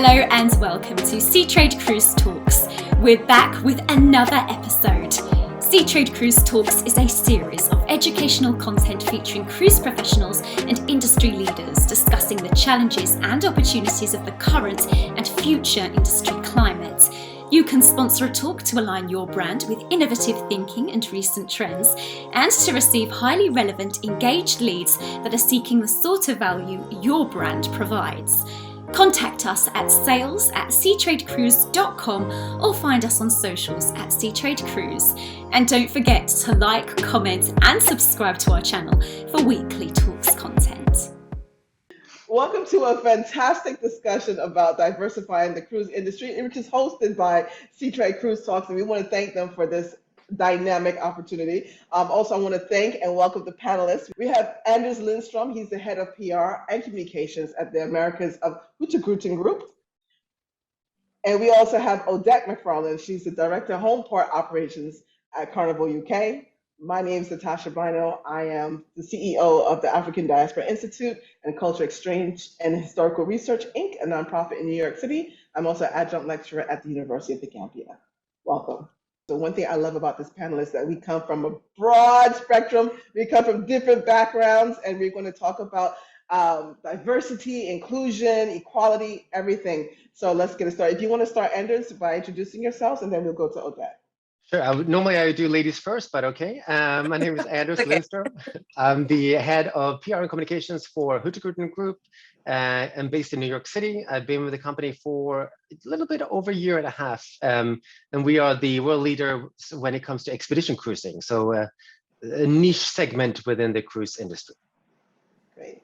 Hello and welcome to C.E.H.R Cruise Talks. We're back with another episode. C.E.H.R Cruise Talks is a series of educational content featuring cruise professionals and industry leaders discussing the challenges and opportunities of the current and future industry climate. You can sponsor a talk to align your brand with innovative thinking and recent trends, and to receive highly relevant, engaged leads that are seeking the sort of value your brand provides. Contact us at sales@ctradecruise.com or find us on socials at ctradecruise. And don't forget to like, comment and subscribe to our channel for weekly talks content. Welcome to a fantastic discussion about diversifying the cruise industry, which is hosted by C.E.H.R Cruise Talks, and we want to thank them for this dynamic opportunity. Also, I want to thank and welcome the panelists. We have Anders Lindstrom. He's the head of PR and communications at the Americas of Hurtigruten Group. And we also have Odette McFarlane. She's the director of home port operations at Carnival UK. My name is Natasha Bynoe. I am the CEO of the African Diaspora Institute and Culture Exchange and Historical Research, Inc., a nonprofit in New York City. I'm also an adjunct lecturer at the University of the Gambia. Welcome. So one thing I love about this panel is that we come from a broad spectrum. We come from different backgrounds, and we're going to talk about diversity, inclusion, equality, everything. So let's get it started. If you want to start, Anders, by introducing yourselves, and then we'll go to Odette. Sure. Normally I would do ladies first, but okay. My name is Anders Lindstrom. I'm the head of PR and communications for Hurtigruten Group. I'm based in New York City. I've been with the company for a little bit over a year and a half. And we are the world leader when it comes to expedition cruising. So a niche segment within the cruise industry. Great.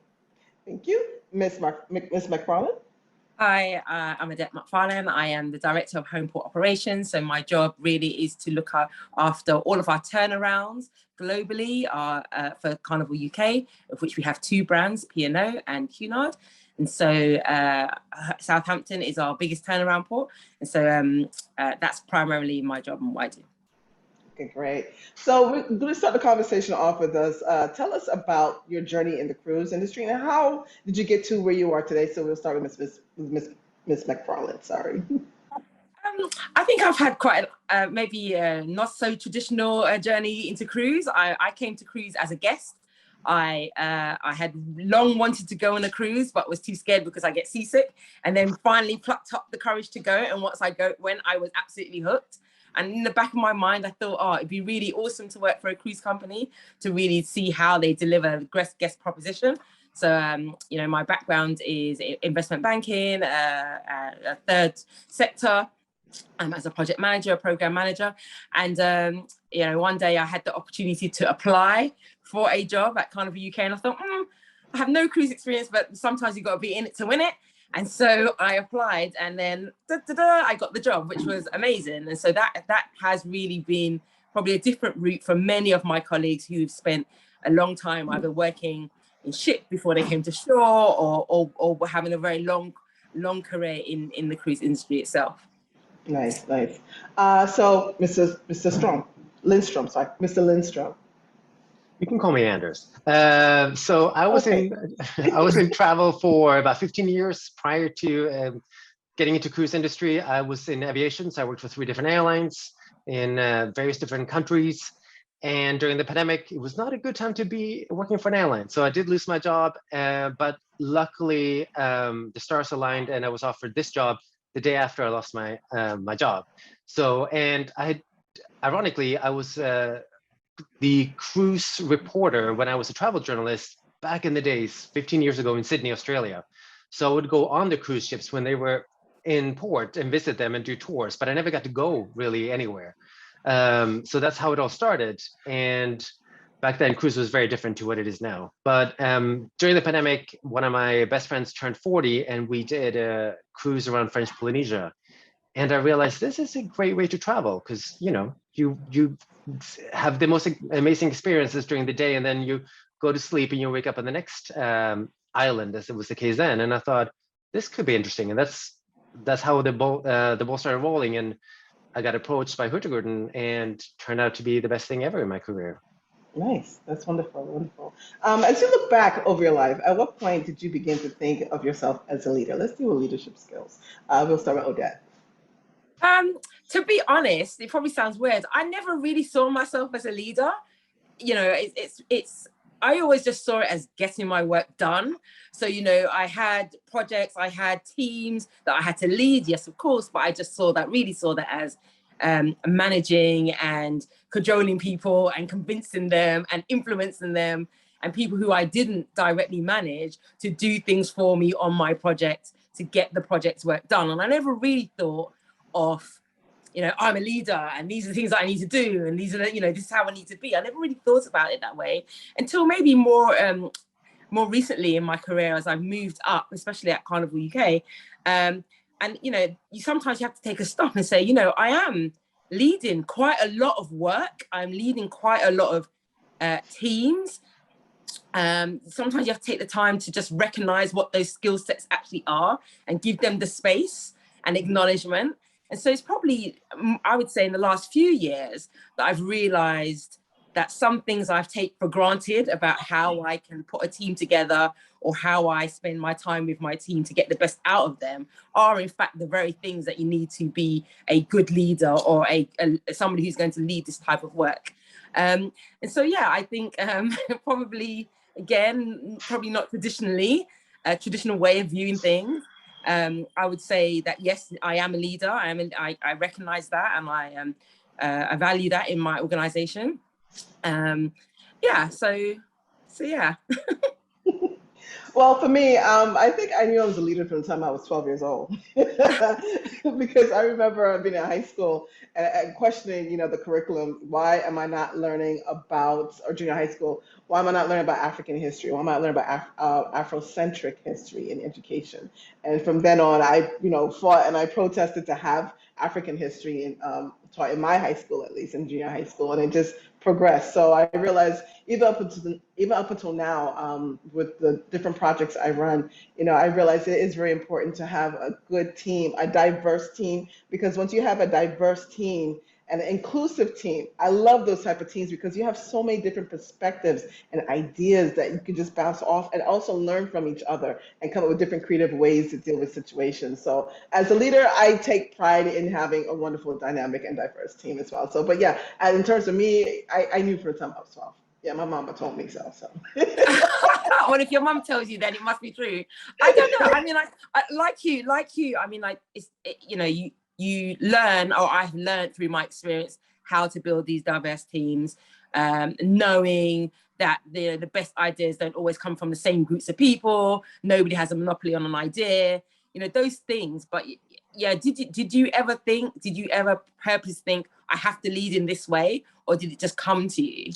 Thank you. Ms. McFarlane. Hi, I'm Odette McFarlane. I am the Director of Home Port Operations. So my job really is to look after all of our turnarounds globally for Carnival UK, of which we have two brands, Bynoe and Cunard. And so Southampton is our biggest turnaround port. And so that's primarily my job and what I do. Okay, great. So we're going to start the conversation off with us. Tell us about your journey in the cruise industry and how did you get to where you are today? So we'll start with Ms. McFarlane. Sorry. I think I've had quite maybe a not so traditional journey into cruise. I came to cruise as a guest. I had long wanted to go on a cruise, but was too scared because I get seasick. And then finally plucked up the courage to go. And once I went, I was absolutely hooked. And in the back of my mind, I thought, it'd be really awesome to work for a cruise company to really see how they deliver the guest proposition. So, my background is investment banking, a third sector, as a project manager, a program manager. And, one day I had the opportunity to apply for a job at Carnival UK. And I thought, I have no cruise experience, but sometimes you've got to be in it to win it. And so I applied, and then I got the job, which was amazing. And so that has really been probably a different route for many of my colleagues who've spent a long time either working in ship before they came to shore or having a very long career in the cruise industry itself. Nice. So Mr. Lindstrom. You can call me Anders. So I was in travel for about 15 years prior to getting into cruise industry. I was in aviation, so I worked for 3 different airlines in various different countries. And during the pandemic, it was not a good time to be working for an airline. So I did lose my job, but luckily the stars aligned, and I was offered this job the day after I lost my job. So, and ironically, I was the cruise reporter when I was a travel journalist back in the days, 15 years ago in Sydney, Australia. So I would go on the cruise ships when they were in port and visit them and do tours, but I never got to go really anywhere. So that's how it all started. And back then, cruise was very different to what it is now. But during the pandemic, one of my best friends turned 40, and we did a cruise around French Polynesia. And I realized this is a great way to travel because, you have the most amazing experiences during the day, and then you go to sleep and you wake up on the next island, as it was the case then. And I thought this could be interesting, and that's how the ball started rolling. And I got approached by Hurtigruten, and turned out to be the best thing ever in my career. Nice. That's wonderful. Wonderful. As you look back over your life, at what point did you begin to think of yourself as a leader? Let's do with leadership skills. We'll start with Odette. Um, to be honest, it probably sounds weird. I never really saw myself as a leader. You know, it's I always just saw it as getting my work done. So, you know, I had projects, I had teams that I had to lead, yes, of course, but I just really saw that as managing and cajoling people and convincing them and influencing them and people who I didn't directly manage to do things for me on my project to get the project's work done. And I never really thought of, you know, I'm a leader and these are the things that I need to do and these are the, you know, this is how I need to be. I never really thought about it that way until maybe more recently in my career as I've moved up, especially at Carnival UK. And, you know, sometimes you have to take a stop and say, you know, I am leading quite a lot of work. I'm leading quite a lot of teams. Sometimes you have to take the time to just recognize what those skill sets actually are and give them the space and acknowledgement. And so it's probably, I would say, in the last few years that I've realized that some things I've taken for granted about how I can put a team together or how I spend my time with my team to get the best out of them are in fact the very things that you need to be a good leader or somebody who's going to lead this type of work. And so, yeah, I think probably, again, probably not traditionally, a traditional way of viewing things. I would say that, yes, I am a leader. I recognize that and I value that in my organization. Yeah, so yeah. Well, for me, I think I knew I was a leader from the time I was 12 years old, because I remember being in high school and questioning, you know, the curriculum. Why am I not learning about, or junior high school, why am I not learning about African history? Why am I not learning about Afrocentric history in education? And from then on, I, you know, fought and I protested to have African history taught in my high school, at least in junior high school, and it just progressed. So I realized even up until now, with the different projects I run, you know, I realize it is very important to have a good team, a diverse team, because once you have a diverse team and an inclusive team, I love those type of teams because you have so many different perspectives and ideas that you can just bounce off and also learn from each other and come up with different creative ways to deal with situations. So as a leader, I take pride in having a wonderful, dynamic, and diverse team as well. So, but yeah, and in terms of me, I knew from the time I was 12. Yeah, my mama told me so. Well, if your mum tells you, then it must be true. I don't know. I mean, I like you. I mean, like you know, you learn, or I've learned through my experience how to build these diverse teams, knowing that the best ideas don't always come from the same groups of people. Nobody has a monopoly on an idea. You know, those things. But yeah, did you ever purposely think I have to lead in this way, or did it just come to you?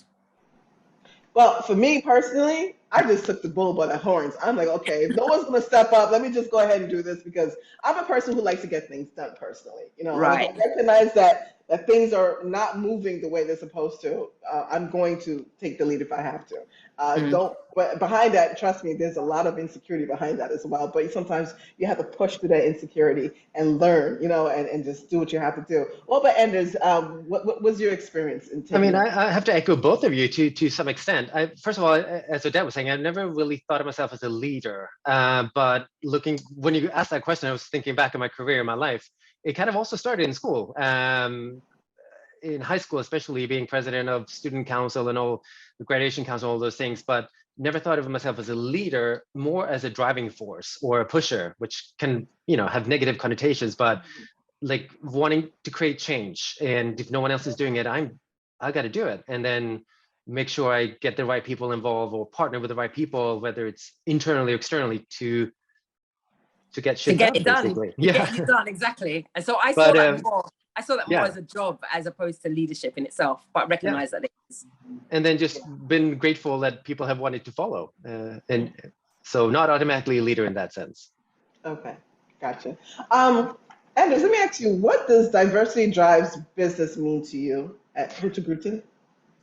Well, for me personally, I just took the bull by the horns. I'm like, okay, if no one's going to step up, let me just go ahead and do this because I'm a person who likes to get things done personally. You know, right. I recognize that things are not moving the way they're supposed to. I'm going to take the lead if I have to. But behind that, trust me, there's a lot of insecurity behind that as well. But sometimes you have to push through that insecurity and learn, you know, and just do what you have to do. What about Anders? What was your experience in taking? I mean, I have to echo both of you to some extent. First of all, as Odette was saying, I've never really thought of myself as a leader. But when you asked that question, I was thinking back in my career, in my life. It kind of also started in school. In high school, especially being president of student council and all the graduation council, all those things, but never thought of myself as a leader, more as a driving force or a pusher, which can, you know, have negative connotations, but like wanting to create change. And if no one else is doing it, I got to do it. And then make sure I get the right people involved or partner with the right people, whether it's internally or externally to get shit done, basically. Get it done, exactly. And so I saw that more as a job as opposed to leadership in itself, but recognize that it is. And then just been grateful that people have wanted to follow. And so not automatically a leader in that sense. Okay, gotcha. Anders, let me ask you, what does diversity drives business mean to you at Hurtigruten?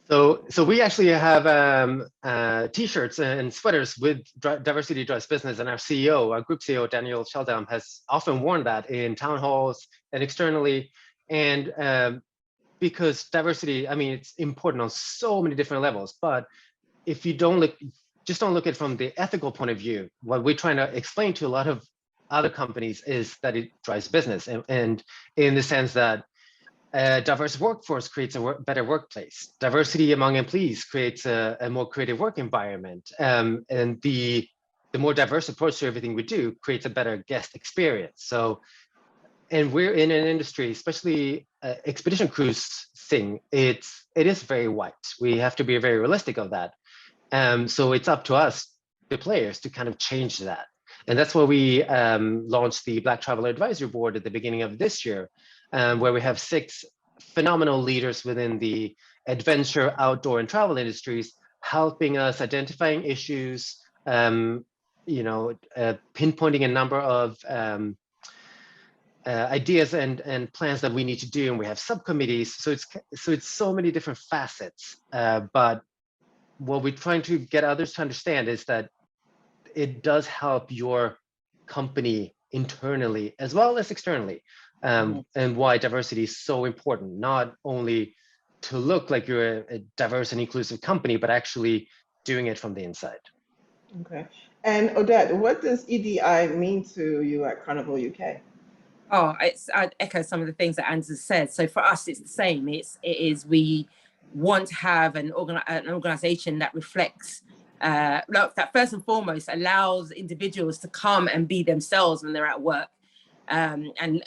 So we actually have T-shirts and sweaters with Diversity Drives Business, and our CEO, our group CEO, Daniel Sheldam, has often worn that in town halls and externally. And because diversity, I mean, it's important on so many different levels, but if you don't look at it from the ethical point of view, what we're trying to explain to a lot of other companies is that it drives business, and in the sense that a diverse workforce creates a better workplace. Diversity among employees creates a more creative work environment, and the more diverse approach to everything we do creates a better guest experience. So, and we're in an industry, especially expedition cruise thing, it is very white. We have to be very realistic of that. So it's up to us, the players, to kind of change that. And that's why we launched the Black Traveler Advisory Board at the beginning of this year, where we have 6 phenomenal leaders within the adventure, outdoor, and travel industries, helping us identifying issues, pinpointing a number of ideas and plans that we need to do, and we have subcommittees. So it's so many different facets. But what we're trying to get others to understand is that it does help your company internally as well as externally, and why diversity is so important. Not only to look like you're a diverse and inclusive company, but actually doing it from the inside. Okay. And Odette, what does EDI mean to you at Carnival UK? Oh, I'd echo some of the things that Anders said. So for us, it's the same. We want to have an organization that reflects, that first and foremost allows individuals to come and be themselves when they're at work, and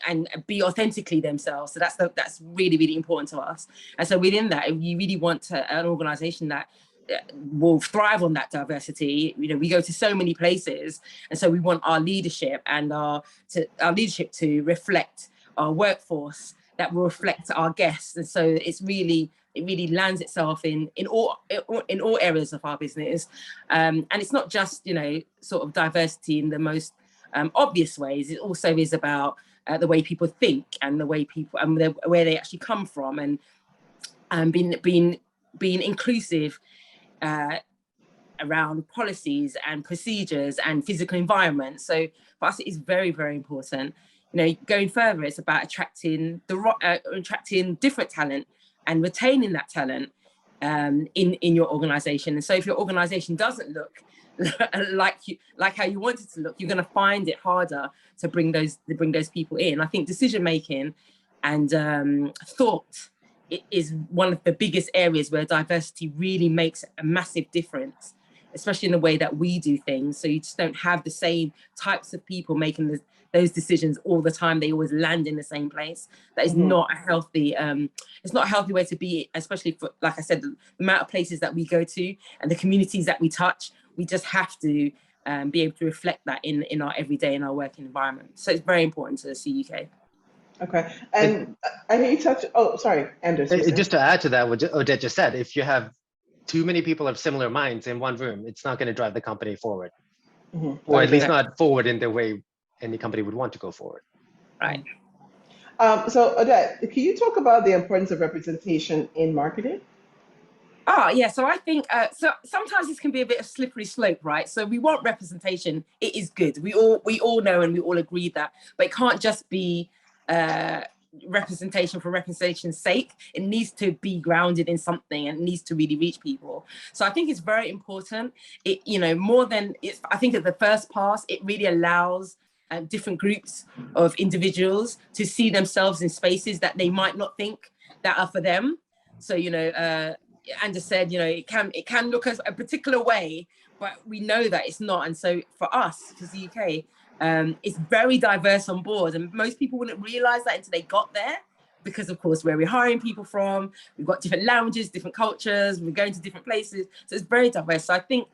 be authentically themselves. So that's really, really important to us. And so within that, you really want an organization that will thrive on that diversity. We go to so many places, and so we want our leadership and our leadership to reflect our workforce, that will reflect our guests. And so it really lands itself in all areas of our business. And it's not just sort of diversity in the most obvious ways. It also is about the way people think and the way people and where they actually come from, and being inclusive around policies and procedures and physical environment. So for us, it is very, very important. Going further, it's about attracting different talent and retaining that talent in your organization. And so if your organization doesn't look like how you want it to look, you're going to find it harder to bring those people in. I think decision making and thought is one of the biggest areas where diversity really makes a massive difference, especially in the way that we do things. So you just don't have the same types of people making those decisions all the time. They always land in the same place. That is not a healthy, it's not a healthy way to be, especially for, like I said, the amount of places that we go to and the communities that we touch. We just have to be able to reflect that in our everyday, in our working environment. So it's very important to the C.E.H.R. Okay, and I know you touched. Oh, sorry, Anders. Just to add to that, what Odette just said, if you have too many people of similar minds in one room, it's not going to drive the company forward, or at least not forward in the way any company would want to go forward. Right. So Odette, can you talk about the importance of representation in marketing? Oh, yeah. So I think so sometimes this can be a bit of slippery slope, right? So we want representation. It is good. We all know and we all agree that, but it can't just be representation for representation's sake. It needs to be grounded in something and it needs to really reach people. So I think it's very important. More than I think at the first pass, it really allows different groups of individuals to see themselves in spaces that they might not think that are for them. So Anders said, it can look as a particular way, but we know that it's not. And so for us, for the UK, it's very diverse on board, and most people wouldn't realize that until they got there, because of course where we're hiring people from, we've got different languages, different cultures, we're going to different places, so it's very diverse. So I think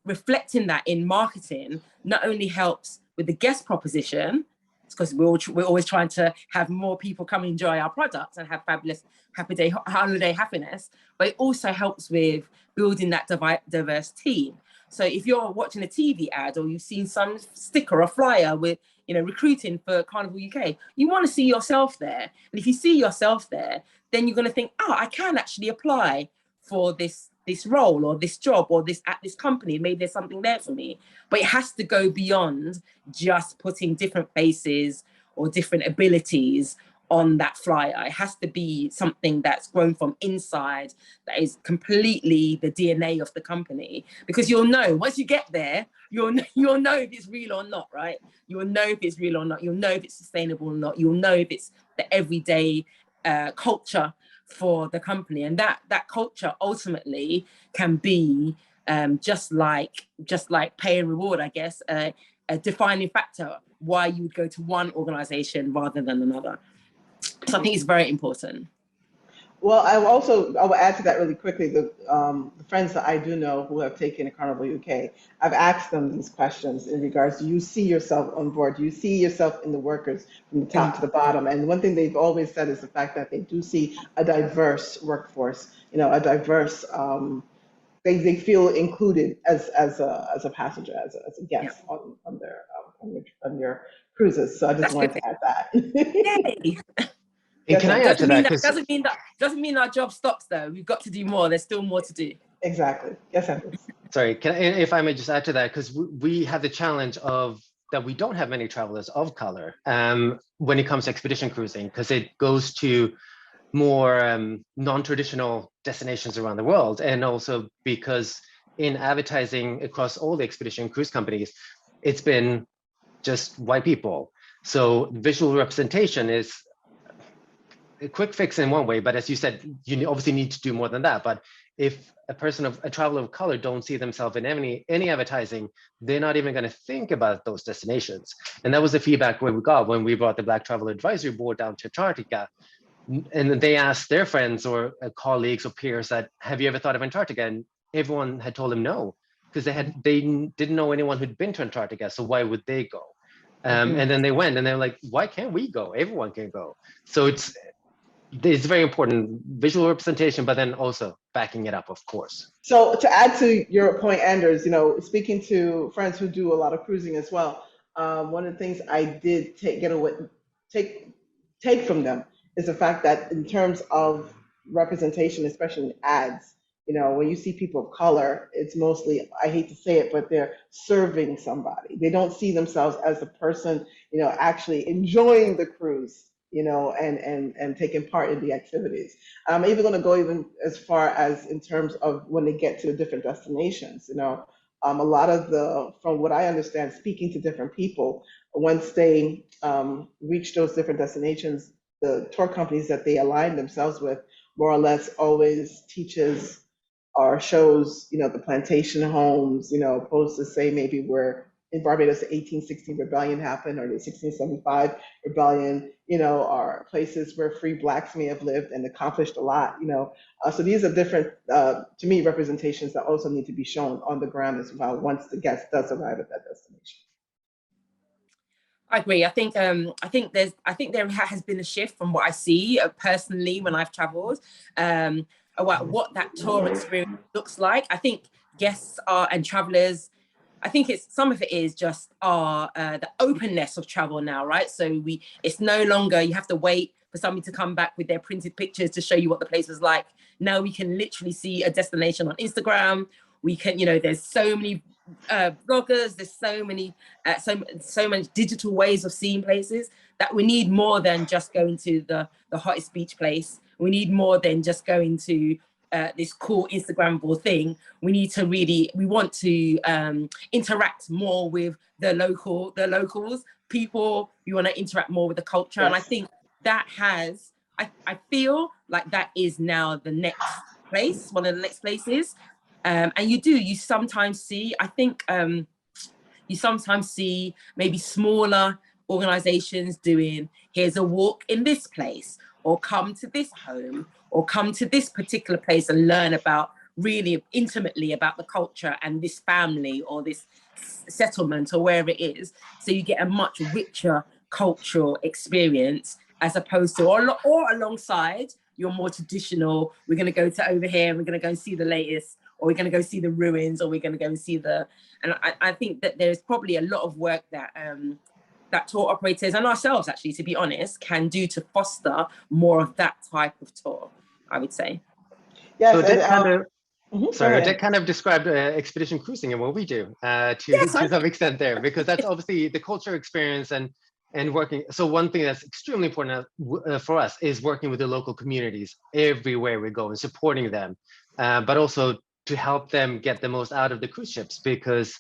reflecting that in marketing not only helps with the guest proposition, because we're always trying to have more people come enjoy our products and have fabulous holiday happiness, but it also helps with building that diverse team. So if you're watching a TV ad or you've seen some sticker or flyer with, recruiting for Carnival UK, you want to see yourself there. And if you see yourself there, then you're going to think, I can actually apply for this role or this job or at this company. Maybe there's something there for me. But it has to go beyond just putting different faces or different abilities on that flyer. It has to be something that's grown from inside, that is completely the DNA of the company, because you'll know once you get there, you'll know if it's real or not, right? You'll know if it's real or not. You'll know if it's sustainable or not. You'll know if it's the everyday culture for the company, and that culture ultimately can be just like pay and reward, I guess, a defining factor why you would go to one organization rather than another. So I think it's very important. Well, I will add to that really quickly. The friends that I do know who have taken a Carnival UK, I've asked them these questions in regards to, you see yourself on board, do you see yourself in the workers from the top to the bottom? And one thing they've always said is the fact that they do see a diverse workforce, a diverse, they feel included as a passenger, as a guest on your cruises. So I just wanted to add that. Yay. And can I add to that? Doesn't mean our job stops though. We've got to do more. There's still more to do. Exactly. Yes, Andrews. Sorry, if I may just add to that, because we have the challenge of that we don't have many travelers of color when it comes to expedition cruising, because it goes to more non-traditional destinations around the world, and also because in advertising across all the expedition cruise companies, it's been just white people. So visual representation is a quick fix in one way, but as you said, you obviously need to do more than that. But if a traveler of color don't see themselves in any advertising, they're not even going to think about those destinations. And that was the feedback we got when we brought the Black Traveler Advisory Board down to Antarctica. And they asked their friends or colleagues or peers that, have you ever thought of Antarctica? And everyone had told them no, because they didn't know anyone who'd been to Antarctica. So why would they go? And then they went and they're like, why can't we go? Everyone can go. So it's very important, visual representation, but then also backing it up, of course. So to add to your point, Anders, speaking to friends who do a lot of cruising as well, one of the things I did take from them is the fact that in terms of representation, especially in ads, when you see people of color, it's mostly, I hate to say it, but they're serving somebody. They don't see themselves as the person, actually enjoying the cruise, and taking part in the activities. I'm even going to go even as far as in terms of when they get to different destinations. A lot of from what I understand, speaking to different people, once they reach those different destinations, the tour companies that they align themselves with more or less always teaches or shows, the plantation homes, opposed to say maybe where in Barbados the 1860 rebellion happened, or the 1675 rebellion, are places where free blacks may have lived and accomplished a lot, So these are different, to me, representations that also need to be shown on the ground as well once the guest does arrive at that destination. I agree. I think there has been a shift from what I see personally when I've travelled, about what that tour experience looks like. I think guests and travellers, I think some of it is just the openness of travel now, right? So it's no longer you have to wait for somebody to come back with their printed pictures to show you what the place was like. Now we can literally see a destination on Instagram. We can, there's so many bloggers, there's so many digital ways of seeing places that we need more than just going to the hottest beach place. We need more than just going to this cool Instagrammable thing. We want to interact more with the locals, people. We want to interact more with the culture. Yes. And I think that I feel like that is now the next place, one of the next places. And you sometimes see, I think you sometimes see maybe smaller organizations doing, here's a walk in this place, or come to this home, or come to this particular place and learn about really intimately about the culture and this family or this settlement or wherever it is. So you get a much richer cultural experience as opposed to, or alongside your more traditional, we're going to go to over here and we're going to go and see the latest, or we're going to go see the ruins, or we're going to go and see and I think that there's probably a lot of work that that tour operators and ourselves, actually, to be honest, can do to foster more of that type of tour, I would say. Yes, so Odette kind of described expedition cruising and what we do to some extent there, because that's obviously the culture experience, and and working. So one thing that's extremely important for us is working with the local communities everywhere we go and supporting them, but also to help them get the most out of the cruise ships, because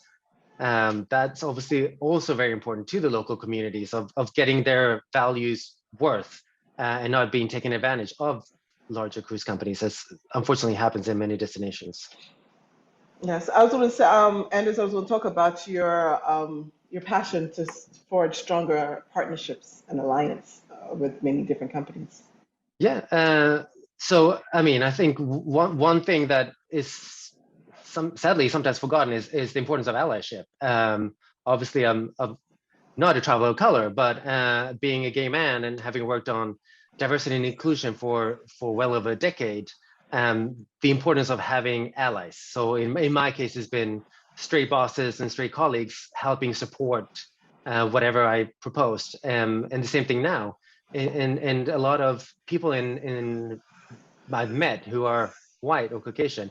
that's obviously also very important to the local communities of getting their values worth and not being taken advantage of larger cruise companies, as unfortunately happens in many destinations. Yes, I was going to say, Anders, I was going to talk about your passion to forge stronger partnerships and alliance with many different companies. Yeah. So, I mean, I think one thing that is sadly sometimes forgotten is the importance of allyship. Obviously, I'm not a traveler of color, but being a gay man and having worked on diversity and inclusion for well over a decade, the importance of having allies. So in my case, it's been straight bosses and straight colleagues helping support whatever I proposed, and the same thing now. And a lot of people I've met who are white or Caucasian,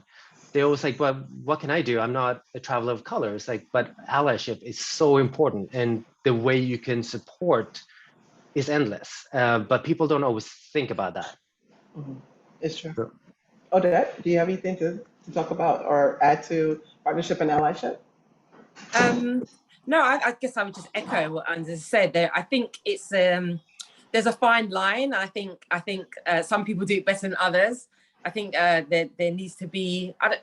they always like, well, what can I do? I'm not a traveler of color. It's like, but allyship is so important, and the way you can support is endless. But people don't always think about that. Mm-hmm. It's true. So, Odette, do you have anything to talk about or add to partnership and allyship? No, I guess I would just echo what Anders said there. I think it's there's a fine line. I think some people do it better than others. I think there needs to be, I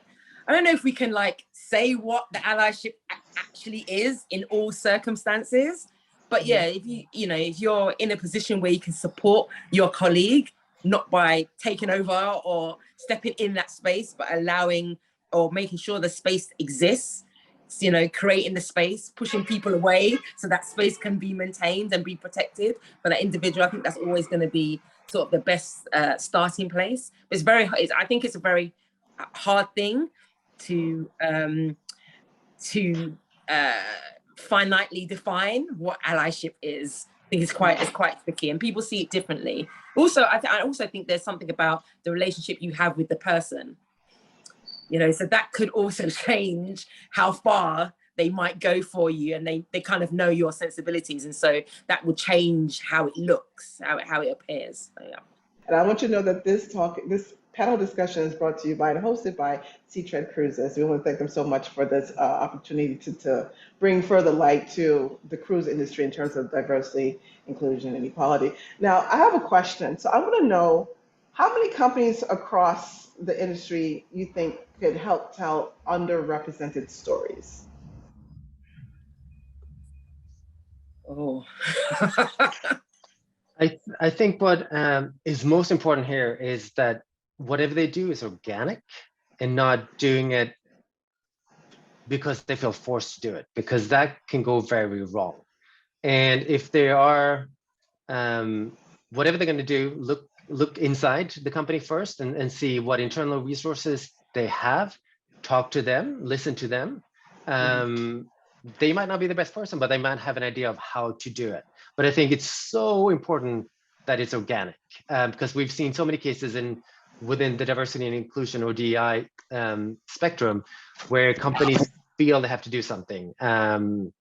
don't know if we can like say what the allyship actually is in all circumstances, but yeah, if if you're in a position where you can support your colleague, not by taking over or stepping in that space, but allowing or making sure the space exists, creating the space, pushing people away so that space can be maintained and be protected for that individual. I think that's always going to be sort of the best starting place. But I think it's a very hard thing to finitely define what allyship is. I think it's quite tricky, and people see it differently. Also, I also think there's something about the relationship you have with the person. So that could also change how far they might go for you, and they kind of know your sensibilities, and so that will change how it looks, how it appears. So, yeah. And I want you to know that this panel discussion is brought to you by and hosted by C.E.H.R Cruises. We want to thank them so much for this opportunity to bring further light to the cruise industry in terms of diversity, inclusion, and equality. Now, I have a question. So I want to know, how many companies across the industry you think could help tell underrepresented stories? Oh. I think what is most important here is that whatever they do is organic and not doing it because they feel forced to do it, because that can go very wrong. And if they are, whatever they're going to do, look inside the company first and see what internal resources they have, talk to them, listen to them. They might not be the best person, but they might have an idea of how to do it. But I think it's so important that it's organic, because we've seen so many cases within the diversity and inclusion or DEI spectrum where companies feel they have to do something, and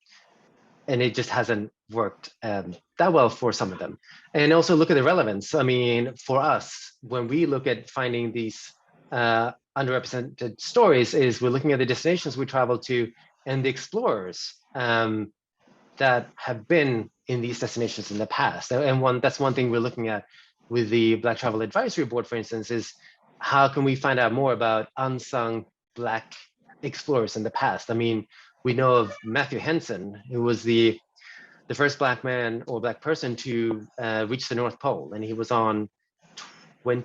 it just hasn't worked that well for some of them. And also look at the relevance. I mean, for us, when we look at finding these underrepresented stories, we're looking at the destinations we travel to and the explorers that have been in these destinations in the past. And that's one thing we're looking at with the Black Travel Advisory Board, for instance, is how can we find out more about unsung Black explorers in the past? I mean, we know of Matthew Henson, who was the first Black man or Black person to reach the North Pole, and he was on over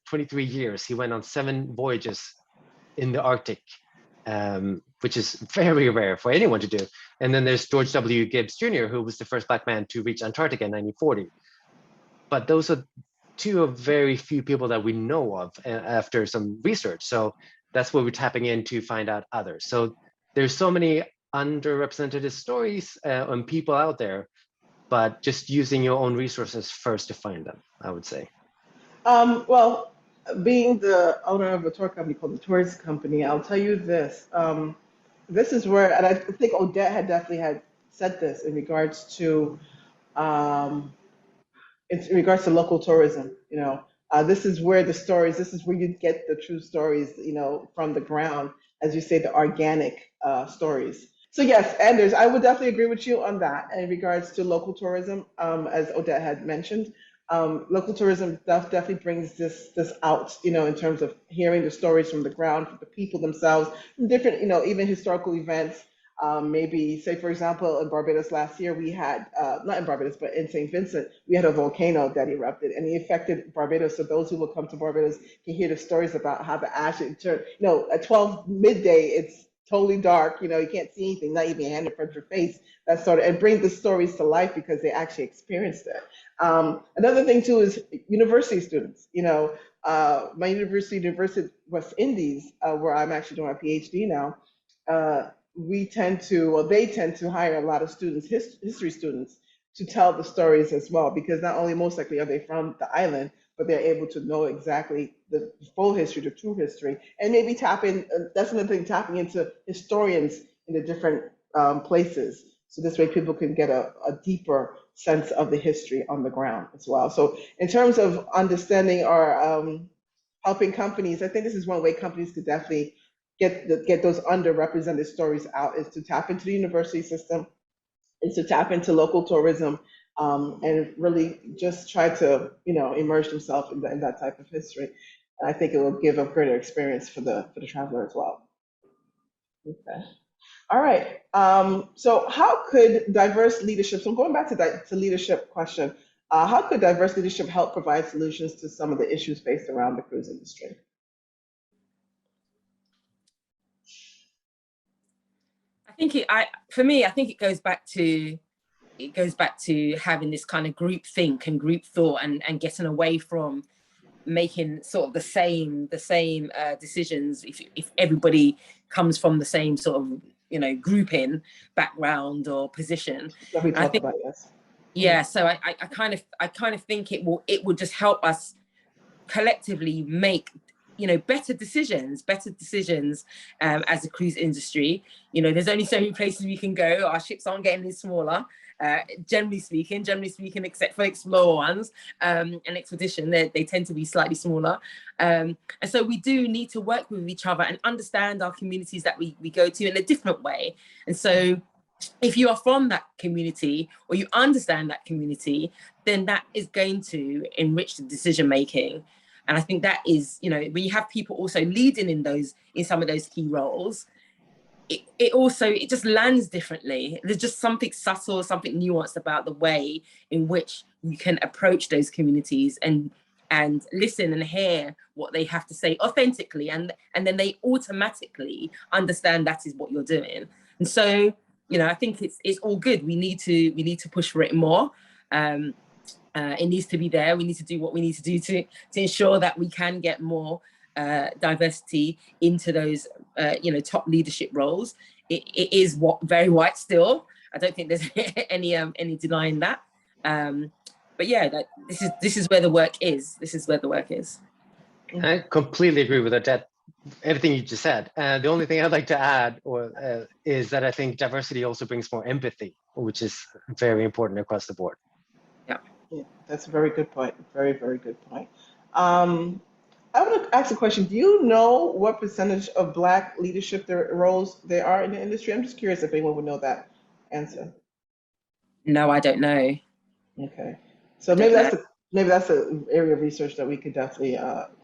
23 years. He went on 7 voyages in the Arctic, which is very rare for anyone to do. And then there's George W. Gibbs Jr., who was the first Black man to reach Antarctica in 1940. But those are 2 of very few people that we know of after some research. So that's what we're tapping in to find out others. So there's so many underrepresented stories and people out there, but just using your own resources first to find them, I would say. Well, being the owner of a tour company called the Tourist Company, I'll tell you this. This is where, and I think Odette had definitely had said this in regards to local tourism. This is where the stories. This is where you get the true stories. From the ground, as you say, the organic stories. So yes, Anders, I would definitely agree with you on that in regards to local tourism, as Odette had mentioned. Local tourism definitely brings this out, in terms of hearing the stories from the ground, from the people themselves, from different, even historical events. Maybe, say, for example, in Barbados last year, we had, not in Barbados, but in St. Vincent, we had a volcano that erupted, and it affected Barbados. So those who will come to Barbados can hear the stories about how the ash turned, at 12 midday, it's totally dark, you can't see anything, not even your hand in front of your face, that sort of, and bring the stories to life because they actually experienced it. Another thing too is university students. My University West Indies, where I'm actually doing my PhD now, they tend to hire a lot of students, history students, to tell the stories as well, because not only most likely are they from the island, but they're able to know exactly the full history, the true history, and maybe tapping into historians in the different places. So this way people can get a deeper sense of the history on the ground as well. So in terms of understanding or helping companies, I think this is one way companies could definitely get those underrepresented stories out, is to tap into the university system, is to tap into local tourism, and really just try to, immerse themselves in that type of history. And I think it will give a greater experience for the traveler as well. Okay. All right. So how could diverse leadership, so going back to leadership question, how could diverse leadership help provide solutions to some of the issues faced around the cruise industry? For me, I think it goes back to having this kind of group think and group thought, and getting away from making sort of the same decisions if everybody comes from the same sort of grouping background or position. That we talked about, yes. Yeah, so I kind of think it will just help us collectively make better decisions as a cruise industry. There's only so many places we can go. Our ships aren't getting any smaller, generally speaking, except for Explorer ones and Expedition. They tend to be slightly smaller, and so we do need to work with each other and understand our communities that we go to in a different way. And so if you are from that community or you understand that community, then that is going to enrich the decision making. And I think that is, when you have people also leading in some of those key roles, it just lands differently. There's just something subtle, something nuanced about the way in which you can approach those communities and listen and hear what they have to say authentically, and then they automatically understand that is what you're doing. And so, I think it's all good. We need to push for it more. It needs to be there. We need to do what we need to do to ensure that we can get more diversity into those top leadership roles. It is very white still. I don't think there's any denying that. But yeah, this is where the work is. This is where the work is. I completely agree with that. Everything you just said. The only thing I'd like to add is that I think diversity also brings more empathy, which is very important across the board. Yeah, that's a very good point. Very, very good point. I want to ask a question. Do you know what percentage of Black leadership roles there are in the industry? I'm just curious if anyone would know that answer. No, I don't know. Okay, so maybe that's an area of research that we could definitely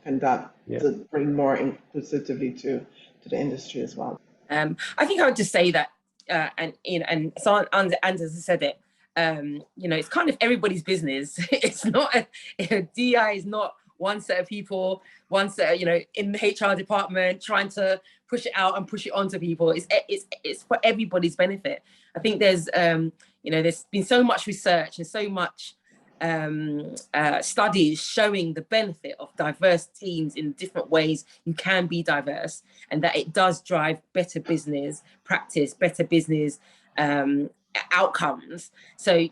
conduct to bring more inclusivity to the industry as well. I think I would just say that, and so Anders said it. It's kind of everybody's business. It's not DI is not one set of people, one set, in the HR department trying to push it out and push it onto people. It's for everybody's benefit. I think there's been so much research and so much studies showing the benefit of diverse teams in different ways. You can be diverse, and that it does drive better business practice, better business outcomes. So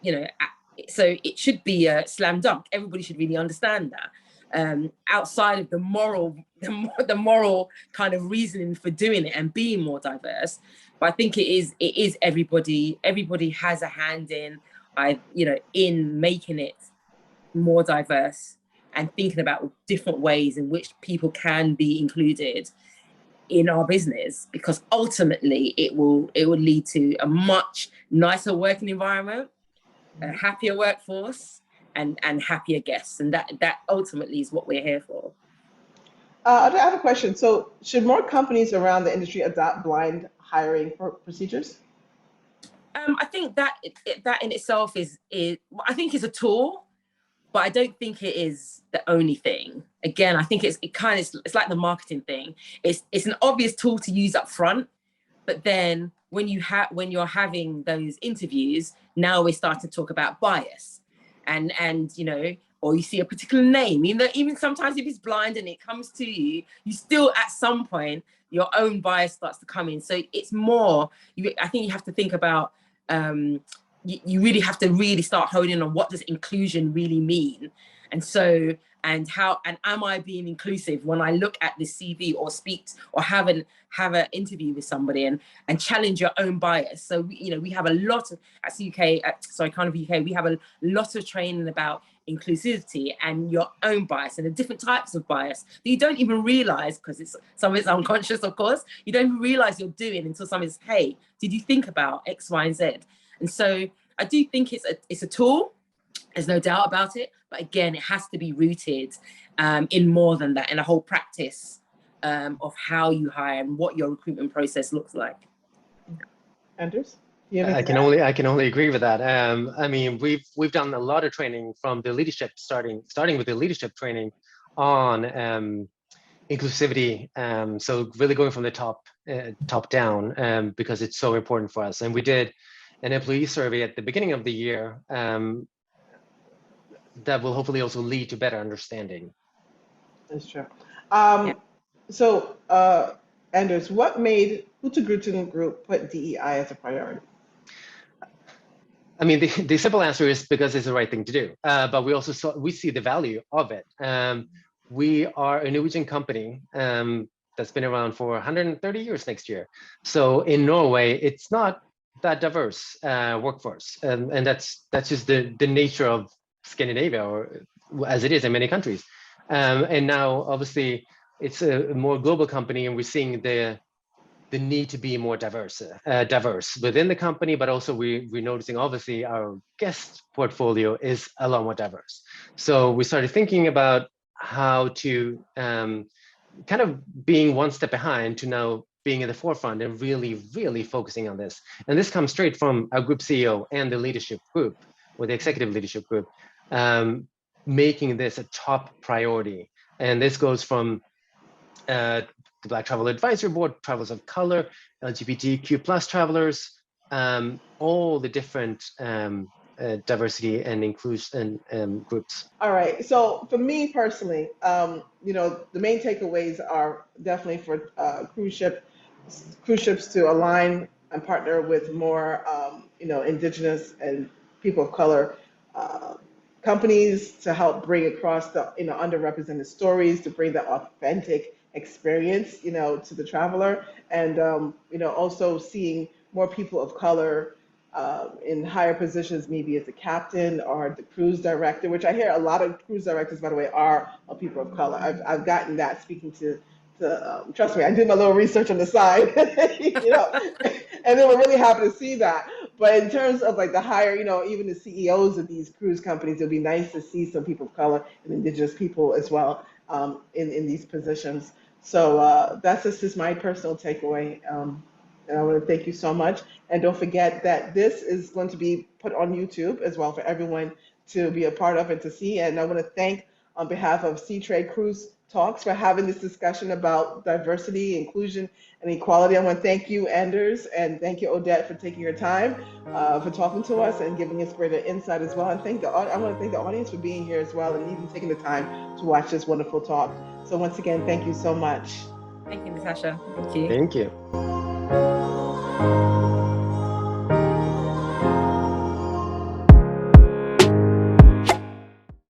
so it should be a slam dunk. Everybody should really understand that. Outside of the moral kind of reasoning for doing it and being more diverse, But I think it is everybody has a hand in, in making it more diverse and thinking about different ways in which people can be included in our business, because ultimately it will lead to a much nicer working environment, a happier workforce, and happier guests, and that ultimately is what we're here for. I have a question. So, should more companies around the industry adopt blind hiring procedures? I think that in itself is I think is a tool, but I don't think it is the only thing. Again, I think it's like the marketing thing. It's an obvious tool to use up front, but then when you're having those interviews, now we start to talk about bias, and or you see a particular name. Even sometimes if it's blind and it comes to you, you still at some point your own bias starts to come in. So it's more. I think you have to think about. You really have to start honing on what does inclusion really mean, and how am I being inclusive when I look at this CV or speak or have an interview with somebody, and challenge your own bias. So we have a lot of Carnival UK, we have a lot of training about inclusivity and your own bias and the different types of bias that you don't even realize, because some of it's unconscious, of course. You don't even realize you're doing until somebody's, hey, did you think about X, Y, and Z? And so I do think it's a tool. There's no doubt about it. But again, it has to be rooted in more than that, in a whole practice of how you hire and what your recruitment process looks like. Anders? I can only agree with that. I mean, we've done a lot of training from the leadership, starting with the leadership training on inclusivity. So really going from the top down, because it's so important for us. And we did an employee survey at the beginning of the year that will hopefully also lead to better understanding. That's true. So, Anders, what made Hurtigruten Group put DEI as a priority? I mean, the simple answer is because it's the right thing to do. But we also we see the value of it. We are a Norwegian company that's been around for 130 years next year. So in Norway, it's not that diverse workforce, and that's just the nature of Scandinavia, or as it is in many countries. And now, obviously, it's a more global company, and we're seeing the need to be more diverse within the company, but also we're noticing, obviously, our guest portfolio is a lot more diverse. So we started thinking about how to kind of being one step behind to now being in the forefront and really, really focusing on this. And this comes straight from our group CEO and the leadership group, or the executive leadership group, making this a top priority. And this goes from the Black Travel Advisory Board, travelers of color, LGBTQ+ travelers, all the different diversity and inclusion groups. All right. So for me personally, the main takeaways are definitely for cruise ships to align and partner with more, indigenous and people of color companies to help bring across the underrepresented stories, to bring the authentic experience to the traveler, and also seeing more people of color in higher positions, maybe as a captain or the cruise director, which I hear a lot of cruise directors, by the way, are people of color. I've gotten that speaking to trust me, I did my little research on the side, and then we're really happy to see that. But in terms of like the higher, even the CEOs of these cruise companies, it'd be nice to see some people of color and indigenous people as well in these positions. So that's just my personal takeaway. And I want to thank you so much. And don't forget that this is going to be put on YouTube as well for everyone to be a part of and to see. And I want to thank, on behalf of C.E.H.R Cruise Talks, for having this discussion about diversity, inclusion, and equality. I want to thank you, Anders, and thank you, Odette, for taking your time, for talking to us and giving us greater insight as well. And I want to thank the audience for being here as well and even taking the time to watch this wonderful talk. So once again, thank you so much. Thank you, Natasha. Thank you. Thank you.